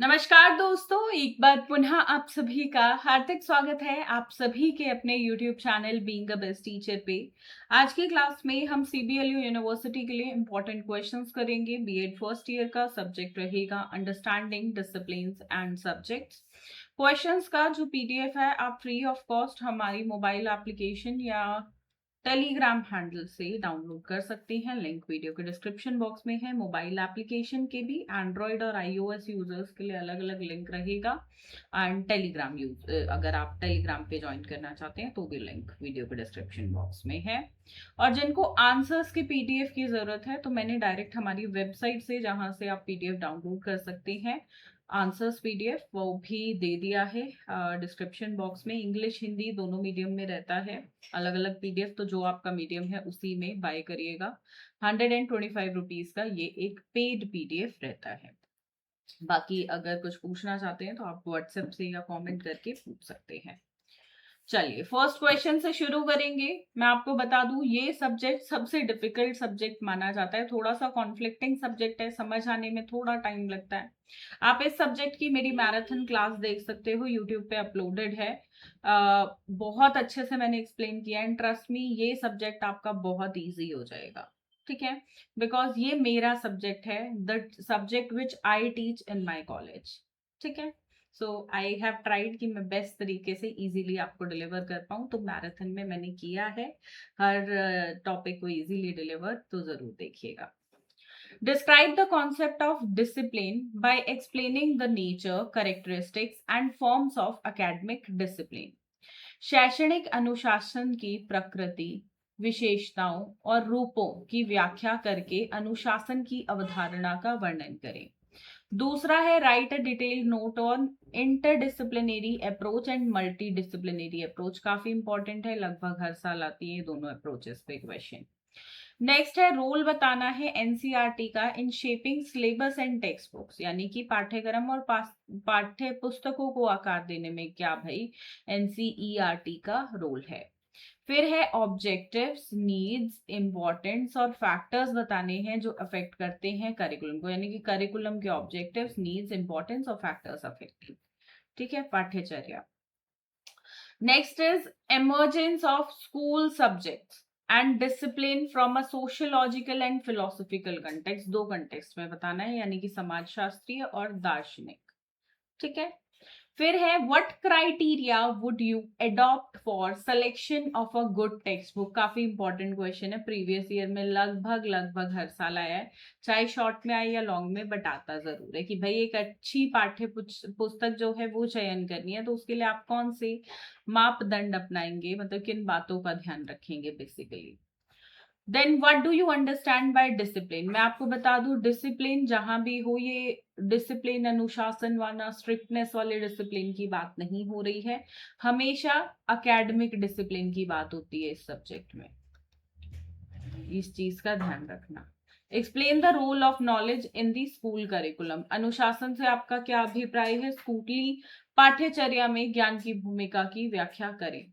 नमस्कार दोस्तों, एक बार पुनः आप सभी का हार्दिक स्वागत है आप सभी के अपने YouTube channel being a best teacher पे। आज की क्लास में हम CBLU यूनिवर्सिटी के लिए इम्पोर्टेंट क्वेश्चंस करेंगे। बीएड फर्स्ट ईयर का सब्जेक्ट रहेगा understanding disciplines and subjects. Questions का जो PDF है आप फ्री ऑफ कॉस्ट हमारी मोबाइल एप्लीकेशन या टेलीग्राम हैंडल से डाउनलोड कर सकते हैं। लिंक वीडियो के डिस्क्रिप्शन बॉक्स में है। मोबाइल एप्लीकेशन के भी एंड्रॉयड और iOS यूजर्स के लिए अलग अलग लिंक रहेगा। एंड टेलीग्राम यूज अगर आप टेलीग्राम पे ज्वाइन करना चाहते हैं तो भी लिंक वीडियो के डिस्क्रिप्शन बॉक्स में है। और जिनको आंसर्स के PDF की जरूरत है तो मैंने डायरेक्ट हमारी वेबसाइट से, जहां से आप PDF डाउनलोड कर सकते हैं, आंसर्स PDF वो भी दे दिया है डिस्क्रिप्शन बॉक्स में। इंग्लिश हिंदी दोनों मीडियम में रहता है अलग अलग PDF, तो जो आपका मीडियम है उसी में बाय करिएगा। 125 रुपीज का ये एक पेड PDF रहता है। बाकी अगर कुछ पूछना चाहते हैं तो आप व्हाट्सएप से या कमेंट करके पूछ सकते हैं। चलिए फर्स्ट क्वेश्चन से शुरू करेंगे। मैं आपको बता दूं ये सब्जेक्ट सबसे डिफिकल्ट सब्जेक्ट माना जाता है। थोड़ा सा कॉन्फ्लिक्टिंग सब्जेक्ट है, समझ आने में थोड़ा टाइम लगता है। आप इस सब्जेक्ट की मेरी मैराथन क्लास देख सकते हो, यूट्यूब पे अपलोडेड है। बहुत अच्छे से मैंने एक्सप्लेन किया है। ट्रस्ट मी, ये सब्जेक्ट आपका बहुत ईजी हो जाएगा। ठीक है, बिकॉज ये मेरा सब्जेक्ट है, the subject which I teach in my college. ठीक है, सो आई हैव ट्राइड कि मैं बेस्ट तरीके से इजीली आपको डिलीवर कर पाऊँ, तो मैराथन में मैंने किया है हर टॉपिक को इजीली डिलीवर, तो जरूर देखिएगा। Describe the concept of discipline by explaining the nature, characteristics and forms of academic discipline. शैक्षणिक अनुशासन की प्रकृति, विशेषताओं और रूपों की व्याख्या करके अनुशासन की अवधारणा का वर्णन करें। दूसरा है right a detail note on interdisciplinary approach and multi disciplinary approach. काफी इंपॉर्टेंट है, लगभग हर साल आती है दोनों अप्रोचेस पे क्वेश्चन। नेक्स्ट है रोल बताना है एनसीईआरटी का in shaping syllabus and text books, यानी कि पाठ्यक्रम और पाठ्य पुस्तकों को आकार देने में क्या भाई एनसीईआरटी का रोल है। फिर है ऑब्जेक्टिव्स, नीड्स, इम्पोर्टेंस और फैक्टर्स बताने हैं जो अफेक्ट करते हैं करिकुलम को, यानी कि करिकुलम के ऑब्जेक्टिव्स, नीड्स, इम्पोर्टेंस और फैक्टर्स अफेक्ट। ठीक है, पाठ्यचर्या। Next is emergence of school subjects and discipline from a sociological and philosophical context। दो कंटेक्स्ट में बताना है, यानी कि समाज शास्त्रीय और दार्शनिक। ठीक है, फिर है what criteria would you adopt for selection of a good text book. काफी इंपॉर्टेंट क्वेश्चन है, प्रीवियस ईयर में लगभग लगभग हर साल आया है, चाहे शॉर्ट में आए या लॉन्ग में, बट आता जरूर है कि भाई एक अच्छी पाठ्य पुस्तक जो है वो चयन करनी है, तो उसके लिए आप कौन से मापदंड अपनाएंगे, मतलब किन बातों का ध्यान रखेंगे basically. Then what do you understand by discipline. मैं आपको बता दूं डिसिप्लिन जहां भी हो, ये डिसिप्लिन अनुशासन वाला स्ट्रिक्टनेस वाले डिसिप्लिन की बात नहीं हो रही है, हमेशा एकेडमिक डिसिप्लिन की बात होती है इस सब्जेक्ट में। इस चीज का ध्यान रखना। Explain the role of knowledge in the school curriculum. अनुशासन से आपका क्या अभिप्राय है, स्कूली पाठ्यचर्या में ज्ञान की भूमिका की व्याख्या करें।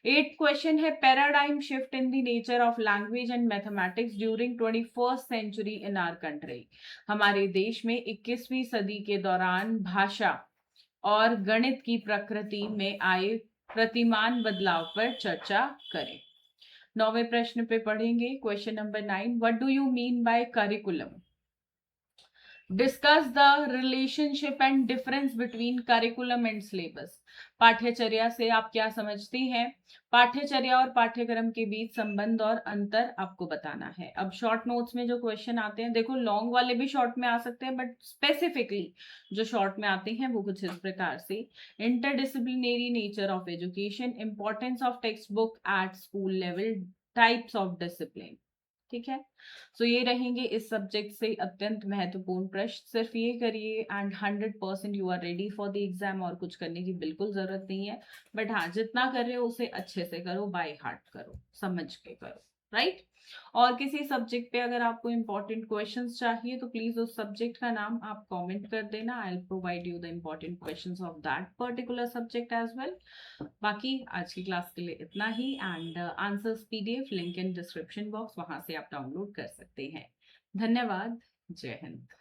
8th क्वेश्चन है paradigm shift in the nature of language and mathematics during 21st century in our country. हमारे देश में 21वीं सदी के दौरान भाषा और गणित की प्रकृति में आए प्रतिमान बदलाव पर चर्चा करें। 9वें प्रश्न पे पढ़ेंगे question number 9, what do you mean by curriculum. Discuss the relationship and difference between curriculum and syllabus. पाठ्यचर्या से आप क्या समझते हैं, पाठ्यचर्या और पाठ्यक्रम के बीच संबंध और अंतर आपको बताना है। अब शॉर्ट नोट्स में जो क्वेश्चन आते हैं, देखो लॉन्ग वाले भी शॉर्ट में आ सकते हैं, बट स्पेसिफिकली जो शॉर्ट में आते हैं वो कुछ इस प्रकार से। Interdisciplinary nature of education, importance of text book at school level, types of discipline. ठीक है, सो ये रहेंगे इस सब्जेक्ट से अत्यंत महत्वपूर्ण प्रश्न। सिर्फ ये करिए and 100% you are ready for the exam, और कुछ करने की बिल्कुल जरूरत नहीं है। बट हाँ, जितना कर रहे हो उसे अच्छे से करो, बाय हार्ट करो, समझ के करो, राइट। और किसी सब्जेक्ट पे अगर आपको इंपॉर्टेंट क्वेश्चंस चाहिए तो प्लीज उस सब्जेक्ट का नाम आप कमेंट कर देना। I will provide you the important questions of that particular subject as well. बाकी आज की क्लास के लिए इतना ही, and answers PDF link in description box, वहां से आप डाउनलोड कर सकते हैं। धन्यवाद, जय हिंद।